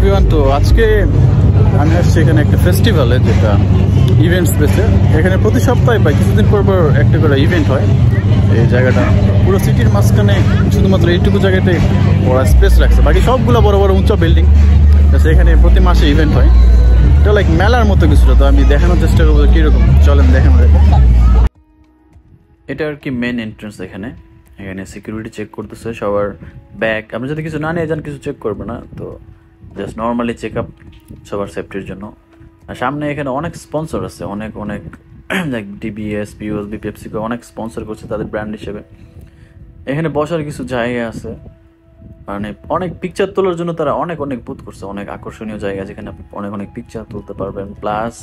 Everyone, তো আজকে আমি আসছি এখানে একটা ফেস্টিভ্যালে, যেটা ইভেন্ট স্পেসে। এখানে প্রতি সপ্তাহে বা কিছুদিন পর পর একটা করে ইভেন্ট হয়। এই জায়গাটা পুরো সিটির মাঝখানে, শুধুমাত্র এইটুকু জায়গাতে ওরা স্পেস রাখছে, বাকি সবগুলো বড় বড় উঁচু বিল্ডিং। এখানে প্রতি মাসে ইভেন্ট হয়। এটা লাইক মেলার মতো কিছুটা, তো আমি দেখানোর চেষ্টা করবো কীরকম। চলেন দেখানো যায়। এটা আর কি মেন এন্ট্রেন্স। এখানে সিকিউরিটি চেক করতেছে সবার ব্যাগ। আপনি যদি কিছু না নিয়ে যান, কিছু চেক করবে না, তো জাস্ট নর্মালি চেক আপ সবার সেফটির জন্য। আর সামনে এখানে অনেক স্পন্সর আছে, অনেক অনেক লাইক ডিবিএস, পিওএসবি, পেপসিকো অনেক স্পন্সর করছে তাদের ব্র্যান্ড হিসেবে। এখানে বসার কিছু জায়গা আছে, মানে অনেক পিকচার তোলার জন্য তারা অনেক অনেক বুথ করছে, অনেক আকর্ষণীয় জায়গা যেখানে আপনি অনেক অনেক পিকচার তুলতে পারবেন। প্লাস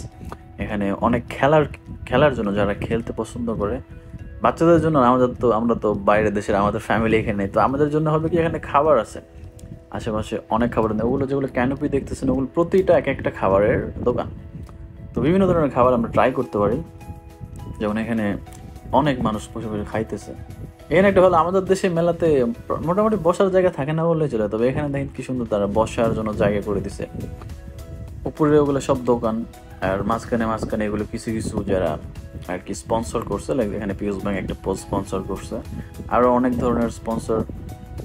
এখানে অনেক খেলার জন্য, যারা খেলতে পছন্দ করে, বাচ্চাদের জন্য। আমরা তো বাইরের দেশের, আমাদের ফ্যামিলি এখানে, তো আমাদের জন্য হবে কি এখানে খাবার আছে আশেপাশে, অনেক খাবার। ওগুলো যেগুলো ক্যানোপি দেখতেছেন, ওগুলো প্রতিটা এক একটা খাবারের দোকান। তো বিভিন্ন ধরনের খাবার আমরা ট্রাই করতে পারি। যেমন এখানে অনেক মানুষ বসে বসে খাইতেছে। এখানে একটা হলো, আমাদের দেশে মেলাতে মোটামুটি বসার জায়গা থাকে না বললে চলে, তবে এখানে দেখেন কি সুন্দর তারা বসার জন্য জায়গা করে দিছে। উপরে ওগুলো সব দোকান, আর মাঝখানে এগুলো কিছু কিছু যারা আর কি স্পন্সর করছে, লাইক এখানে পিউস ব্যাংক একটা স্পন্সর করছে, আরও অনেক ধরনের স্পন্সর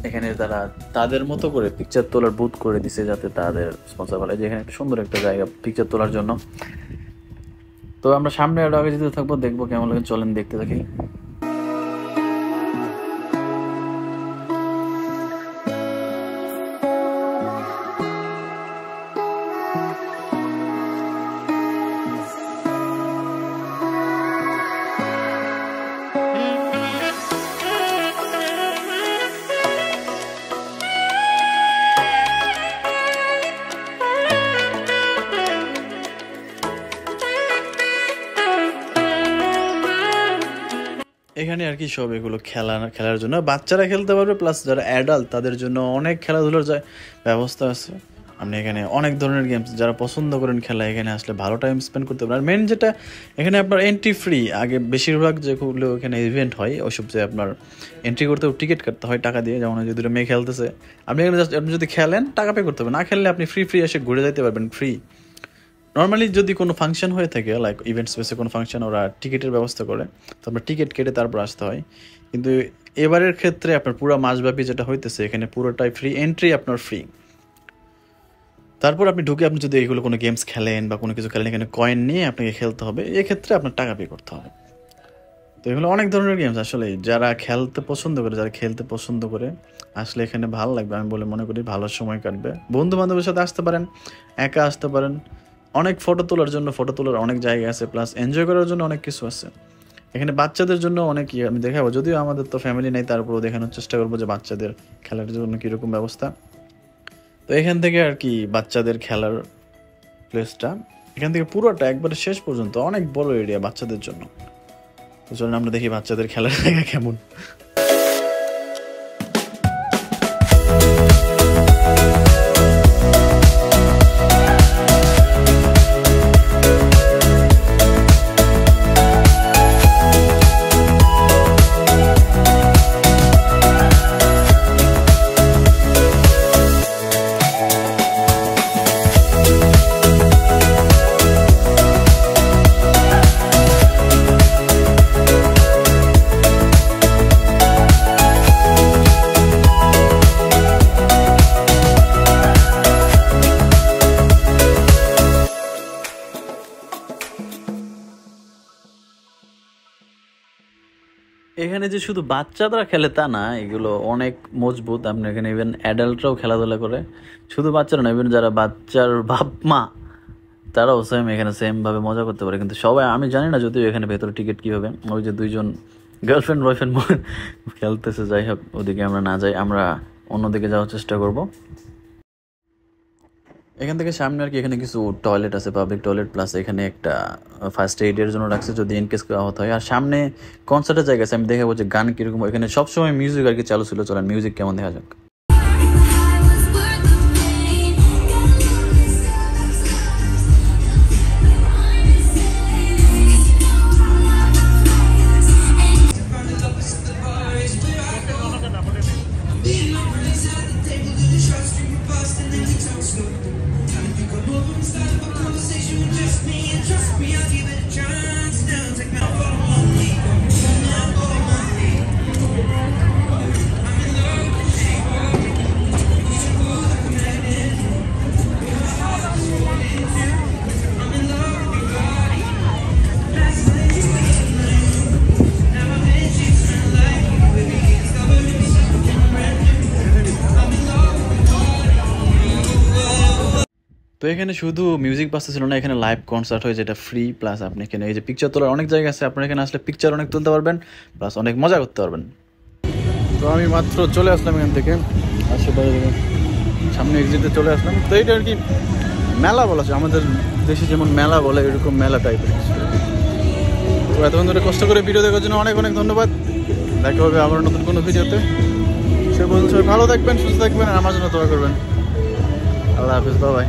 এখানে তারা তাদের মতো করে পিকচার তোলার বুথ করে দিছে, যাতে তাদের স্পন্সর ভালো। যেখানে একটা সুন্দর একটা জায়গা পিকচার তোলার জন্য। তো আমরা সামনে আরো আগে যেতে থাকবো, দেখবো কেমন লাগে। চলেন দেখতে থাকি। এখানে আর কি সব এগুলো খেলার জন্য, বাচ্চারা খেলতে পারবে, প্লাস যারা অ্যাডাল্ট তাদের জন্য অনেক খেলাধুলার ব্যবস্থা আছে। আপনি এখানে অনেক ধরনের গেমস, যারা পছন্দ করেন খেলা, এখানে আসলে ভালো টাইম স্পেন্ড করতে পারেন। আর মেন যেটা, এখানে আপনার এন্ট্রি ফ্রি। আগে বেশিরভাগ যেগুলো এখানে ইভেন্ট হয়, ওইসব যে আপনার এন্ট্রি করতে টিকিট কাটতে হয় টাকা দিয়ে। যেমন যদি মেয়ে খেলতেছে, আপনি এখানে জাস্ট আপনি যদি খেলেন টাকা পে করতে হবে, না খেললে আপনি ফ্রি এসে ঘুরে যেতে পারবেন ফ্রি। নর্মালি যদি কোনো ফাংশন হয়ে থাকে, লাইক ইভেন্ট স্পেসে কোনো ফাংশন, ওরা টিকিটের ব্যবস্থা করে, তো আপনার টিকিট কেটে তারপর আসতে হয়। কিন্তু এবারের ক্ষেত্রে আপনার পুরো মাসব্যাপী যেটা হইতেছে, এখানে পুরোটাই ফ্রি এন্ট্রি, আপনার ফ্রি। তারপর আপনি ঢুকে আপনি যদি এইগুলো কোনো গেমস খেলেন বা কোনো কিছু খেলেন, এখানে কয়েন নিয়ে আপনাকে খেলতে হবে, এক্ষেত্রে আপনার টাকা পে করতে হবে। তো এগুলো অনেক ধরনের গেমস। আসলে যারা খেলতে পছন্দ করে আসলে এখানে ভালো লাগবে, আমি বলে মনে করি। ভালো সময় কাটবে, বন্ধু বান্ধবের সাথে আসতে পারেন, একা আসতে পারেন। অনেক ফটো তোলার অনেক জায়গা আছে, প্লাস এনজয় করার জন্য অনেক কিছু আছে এখানে। বাচ্চাদের জন্য অনেক আমি দেখাবো, যদিও আমাদের তো ফ্যামিলি নেই, তারপরেও দেখানোর চেষ্টা করবো যে বাচ্চাদের খেলার জন্য কীরকম ব্যবস্থা। তো এখান থেকে আর কি বাচ্চাদের খেলার প্লেসটা, এখান থেকে পুরোটা একবারে শেষ পর্যন্ত অনেক বড় এরিয়া বাচ্চাদের জন্য। তো চলুন আমরা দেখি বাচ্চাদের খেলার জায়গা কেমন। এখানে যে শুধু বাচ্চারা খেলে তা না, এগুলো অনেক মজবুত। আপনি এখানে ইভেন অ্যাডাল্টরাও খেলাধুলা করে, শুধু বাচ্চারা না, ইভেন যারা বাচ্চার বাপ মা তারাও এখানে সেম ভাবে মজা করতে পারে। কিন্তু সবাই, আমি জানি না যদিও এখানে ভেতরে টিকিট কীভাবে। ওই যে দুইজন গার্লফ্রেন্ড বয়ফ্রেন্ড খেলতেছে, যাই হোক ওদিকে আমরা না যাই, আমরা অন্যদিকে যাওয়ার চেষ্টা করব। এখান থেকে সামনে আর কি এখানে কিছু টয়লেট আছে, পাবলিক টয়লেট, প্লাস এখানে একটা ফার্স্ট এইডের জন্য রাখছে যদি ইনকেস আহত হয়। আর সামনে কনসার্টের জায়গা আছে, আমি দেখাবো যে গান কীরকম। এখানে সবসময় মিউজিক আর কি চালু ছিল। চলেন মিউজিক কেমন দেখা যাক। Being over inside the table, do the shots, drink your past, and then তো এখানে শুধু মিউজিক বাজতেছিল না, এখানে লাইভ কনসার্ট হয় যেটা ফ্রি, প্লাস আপনি এখানে এই যে পিকচার তোলার অনেক জায়গা আছে, আপনার এখানে আসলে পিকচার অনেক তুলতে পারবেন, প্লাস অনেক মজা করতে পারবেন। তো আমি মাত্র চলে আসলাম এখান থেকে, আশেপাশে সামনে এক্সিটে চলে আসলাম। তো এটা আর কি মেলা বলা আছে, আমাদের দেশে যেমন মেলা বলে এরকম মেলা টাইপের। তো এতক্ষণ ধরে কষ্ট করে ভিডিও দেখার জন্য অনেক অনেক ধন্যবাদ। দেখা হবে আবার নতুন কোনো ভিডিওতে। সে বলছে ভালো থাকবেন, সুস্থ থাকবেন, আর আমার জন্য দোয়া করবেন। আল্লাহ হাফিজ, বাই বাই।